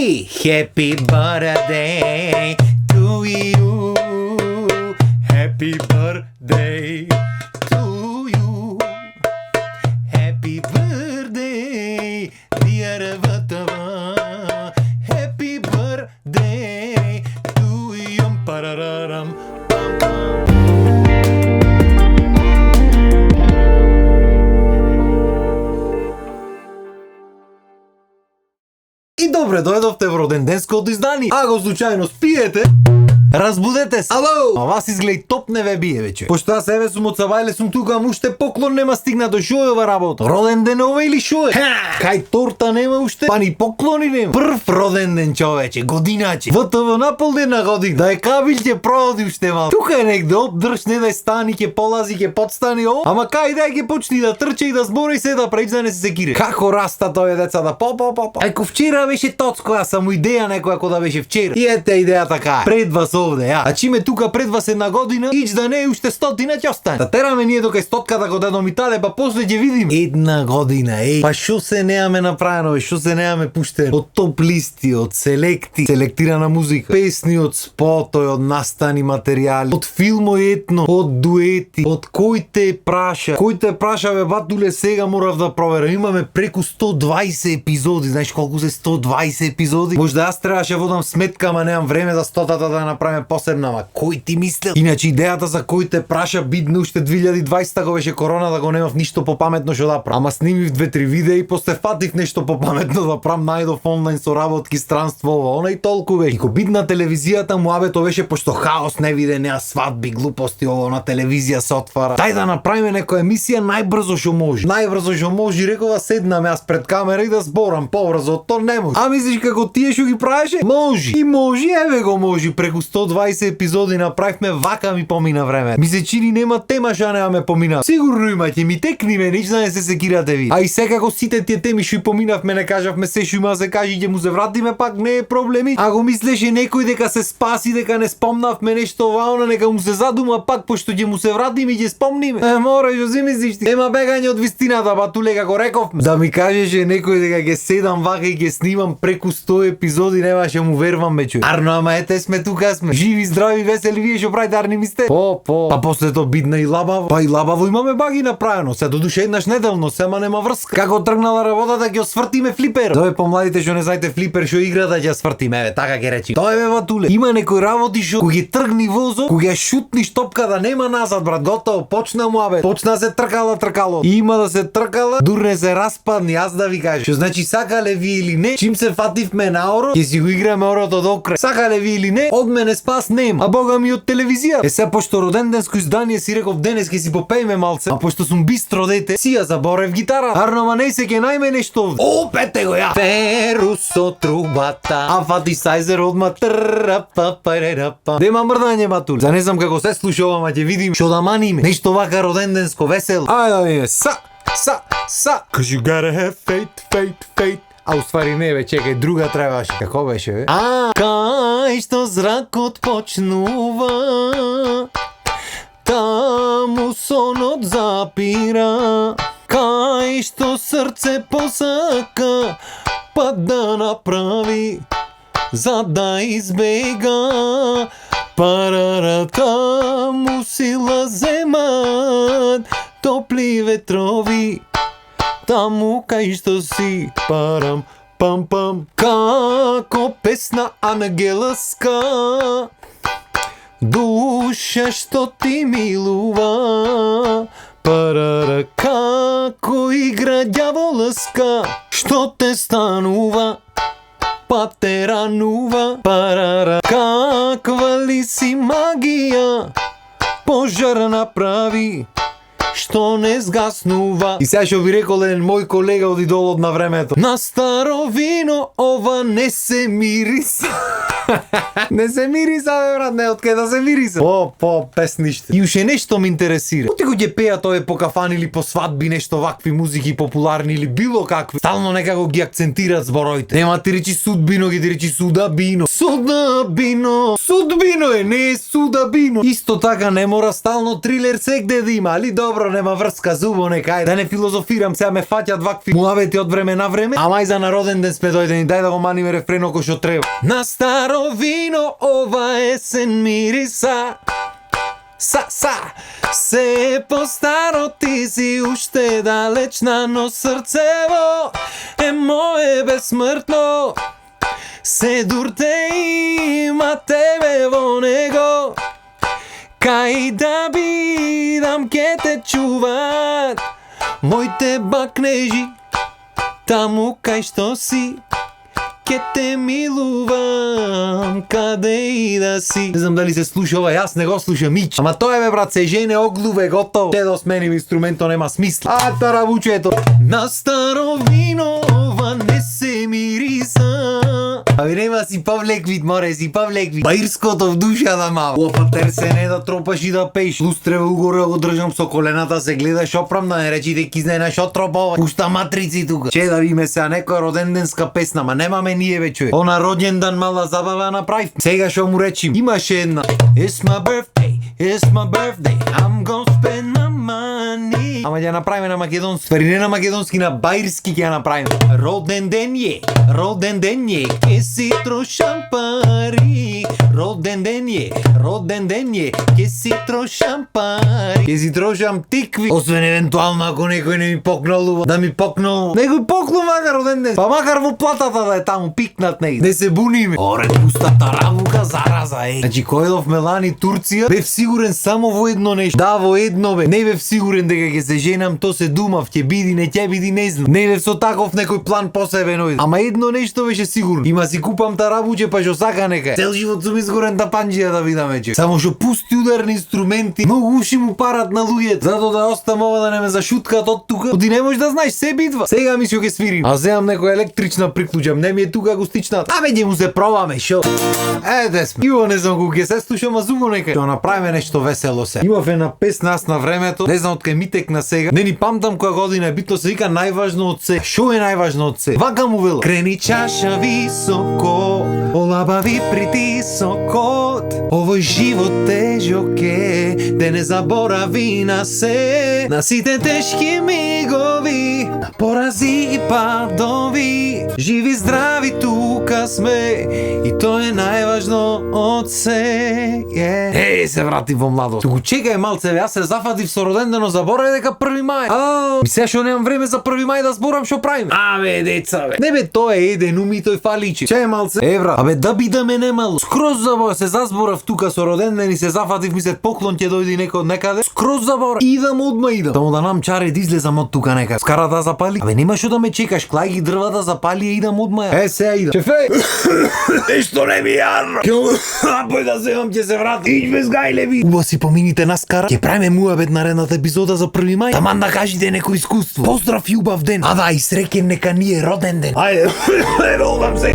И happy birthday to you. Happy birthday to you. Happy birthday dear Vatava. Happy birthday to you. Parararam. И добре дојдовте во роденденското издание. Ако случајно спиете, разбудете се. Ало! А вас изгледа топ не ве бие вече. Пошто аз еве сум од Савајле, сум тука, ама уште поклон нема стигна до шо е ова работа. Роден ден ова или шо е? Кај торта нема уште, па ни поклони нема. Прв роден ден човече, годиначе. ВТВ на пол ден на година. Да е кабил ќе проводи уште мал. Тука е негде обдрж, не да е стани, ќе полази, ќе подстани о. Ама кај да ќе почни да трче и да збори и се да прави да не се секире. Како раста тој деца да по. Ако вчера беше тоцко, ја само идеја некоја ако да беше вчера. И ете идеја така. Пред вас овде, ја. А чиме тука пред вас една година, ич да не е уште 100 ќе остане. Да тераме ние дока стотката го дадом Италија, па после ќе видиме. Една година, еј. Па шо се неаме направено, бе, шо се неаме пуштено? Од топ листи, од селекти, селектирана музика, песни од спотој, од настани материјали, од филмој етно, од дуети, од кој те праша. Кој те праша, бе, батуле, сега морав да проверам. Имаме преку 120 епизоди, знаеш колку се 120 епизоди? Можда јас требаше водам сметка, ама немам време за 100-тата да направиме посебна, ама кој ти мислел? Иначе идејата за кој те праша бидна уште 2020 го беше корона да го немав ништо попаметно што да правам. Ама снимив 2-3 видеа и после фатив нешто попаметно да правам, најдов онлайн соработки, странство, ова, и толку бе. И ко бидна телевизијата муабето беше пошто хаос не виде, неа свадби, глупости, ово на телевизија се отвара. Дај да направиме некоја емисија најбрзо што може. Најбрзо што може, рекова седнаме јас пред камера и да зборам побрзо, то не може. А мислиш како тие што ги правеше? Може. И може, еве го може. Преку 120 епизоди направивме, вака ми помина време. Ми се чини нема тема што немаме помина. Сигурно има, ќе ми текниме, ниш да не се секирате ви. А и секако сите тие теми што поминавме, не кажавме се што има да се каже, ќе му се вратиме, пак не е проблеми. Ако мислеше некој дека се спаси, дека не спомнавме нешто ваона, нека му се задума пак, пошто ќе му се вратиме и ќе спомниме. Мора, што си мислиш ти? Нема бегање од вистината, батуле, како рековме. Да ми кажеше некој дека ќе седам вака и ќе снимам преку 100 епизоди, немаше му вервам бе човек. Арно, ама ете сме тука сме. Живи, здрави, весели, вие што правите, арни ми сте? Па после тоа бидна и лабаво. Па и лабаво имаме баги направено. Се додуше еднаш неделно, сема нема врска. Како тргнала работата ќе освртиме флипер. Тоа е помладите што не знаете флипер што играта ќе свртиме, еве така ќе речи. Тоа е бе батуле. Има некои работи што кога ги тргни возо, кога ја шутниш топката нема назад брат, готово, почна муабет. Почна се тркало. И има да се тркала, дурне се распадни, аз да ви кажам. Што значи сакале ви или не, чим се фативме на оро, ќе си го играме орото до крај. Сакале ви или не, од мене спас нема. А бога ми од телевизија. Е се пошто роденденско издание си реков денес ќе си попееме малце. А пошто сум бистро дете, си ја заборев гитара. Арно ма не се ќе најме нешто овде. О, пете го ја. Перу со трубата. А фати сајзер одма трапапарерапа. Дема мрдање батул. За не знам како се слуша ова, ма ќе видим што да маниме. Нешто вака роденденско весело. Ајде, са. Cause you gotta have faith. А уствари не бе, чекај, друга требаше. Како беше бе? Кај што зракот почнува, таму сонот запира. Кај што срце посака, па да направи, за да избега. Парарат, таму сила земат, топли ветрови, таму кај што си, парам, пам. Како песна ангелска, душа што ти милува. Парара, како игра ѓаволска, што те станува, па те ранува. Парара, каква ли си магија, пожар направи, што не згаснува. И сега што ви рекол еден мој колега од идолот на времето. На старо вино ова не се мириса. Не се мириса, бе, брат, не, откъде да се мириса? По песниште. И уште нешто ме интересира. Коти го ќе пеа тој по кафани или по свадби, нешто вакви музики популарни или било какви. Стално некако ги акцентираат збороите. Нема ти речи судбино, ги ти речи судабино. Судабино. Судбино е, не е судабино. Исто така не мора стално трилер сегде да има, али добро, нема врска зубо, некај. Да не филозофирам, сега ме фаќат вакви муавети од време на време. Ама и за народен ден сме дојдени, дај да го маниме рефрено кој што треба. На старо вино ова есен мириса. Се по-старо, ти си уште далечна, но срцево е мое безсмртно. Се дурте има тебе во него. Кај да бидам ке те чуват моите бакнежи, таму кај што си ке те милувам, каде и да си. Не знам дали се слуша ова, јас не го слушам ич. Ама тој бе брат, се жене оглуве, готово. Те да сменим инструментот, нема смисла. А тарабучето. На старо вино ова не се мириса. Аби нема си павлек вид, море си павлек вид. Баирското в душа да мава. Опа терсене да тропаш и да пееш. Лустрево угоре го држам со колената, се гледаш опрам да не речи дека изнена шо тропова. Пушта матрици тука. Че да видиме сега некоја роденденска песна, ма немаме ние ве човек. Она роѓендан мала забава направив. Сега шо му речим? Имаше една. It's my birthday, I'm gonna spend my money. Ама ќе направиме на македонски. Фери не на македонски, на баирски ќе ја направиме. Роден ден е, ке си трошам пари. Роден ден е, ке си трошам пари. Ке си трошам тикви. Освен евентуално ако некој не ми покнал, да ми покнал. Некој покнал макар роден ден. Па макар во платата да е таму пикнат негде. Не се буниме. Оре пуста таравука зараза е. Значи којдов Мелани Турција, бев сигурен само во едно нешто. Да, во едно бе. Не бев сигурен дека ќе се женам, то се думав, ќе биди, не ќе биди, не знам. Не бев со таков некој план посебен ојде. Ама едно нешто беше сигурно. Има си купам тарабуџе па што сака нека. Цел живот сум изгорен тапанџија да видам вече. Само што пусти ударни инструменти, многу уши му парат на луѓето. Зато да остам ова да не ме зашуткат од тука. Оди не можеш да знаеш, се битва. Сега ми што ќе свирим. А земам некоја електрична приклучам, не ми е тука акустичната. Абе ќе му се пробаме, шо. Ете сме. Иво не знам кога ќе се слушам, а зубо нека. Ќе направиме нешто весело се. Имав една песна аз на времето, не знам од кај ми текна сега. Не ни памтам која година е, битно се вика најважно од се. Шо е најважно од се? Вака му вела. Крени чаша високо, олабави притисокот. Овој живот тежок е, да не заборави на се. На сите тешки мигови, на порази и падови. Живи здрави тука сме, и тоа е најважно од се. Еј, се врати во младост. Туку чекај малце, јас се зафатив со родендено, заборај дека 1 мај. Ми сега што немам време за 1 мај да зборам што правиме. Абе, деца бе. Не бе, тоа е еден ум и тој фаличи. Че малце? Евра, абе да бидаме немало. Скроз забора се зазборав тука со роденден и се зафатив, мислев поклон ќе дојде некој од некаде. Скроз забора. Идам одма идам. Таму да нам чаре да излезам од тука некаде. Скара да запали. Абе нема што да ме чекаш, клај ги дрва да запали и идам одма. Сега идам. Шефе. Нешто не ми јарно. Бој да земам ќе се врати. Ич без гајлеви. Убаво си помините на скара. Ќе правиме муабет наредната епизода за 1 мај. Таман да кажете некој искуство. Поздрав и убав ден. А да, и среќен нека ни е роден ден. Ајде. Волам се.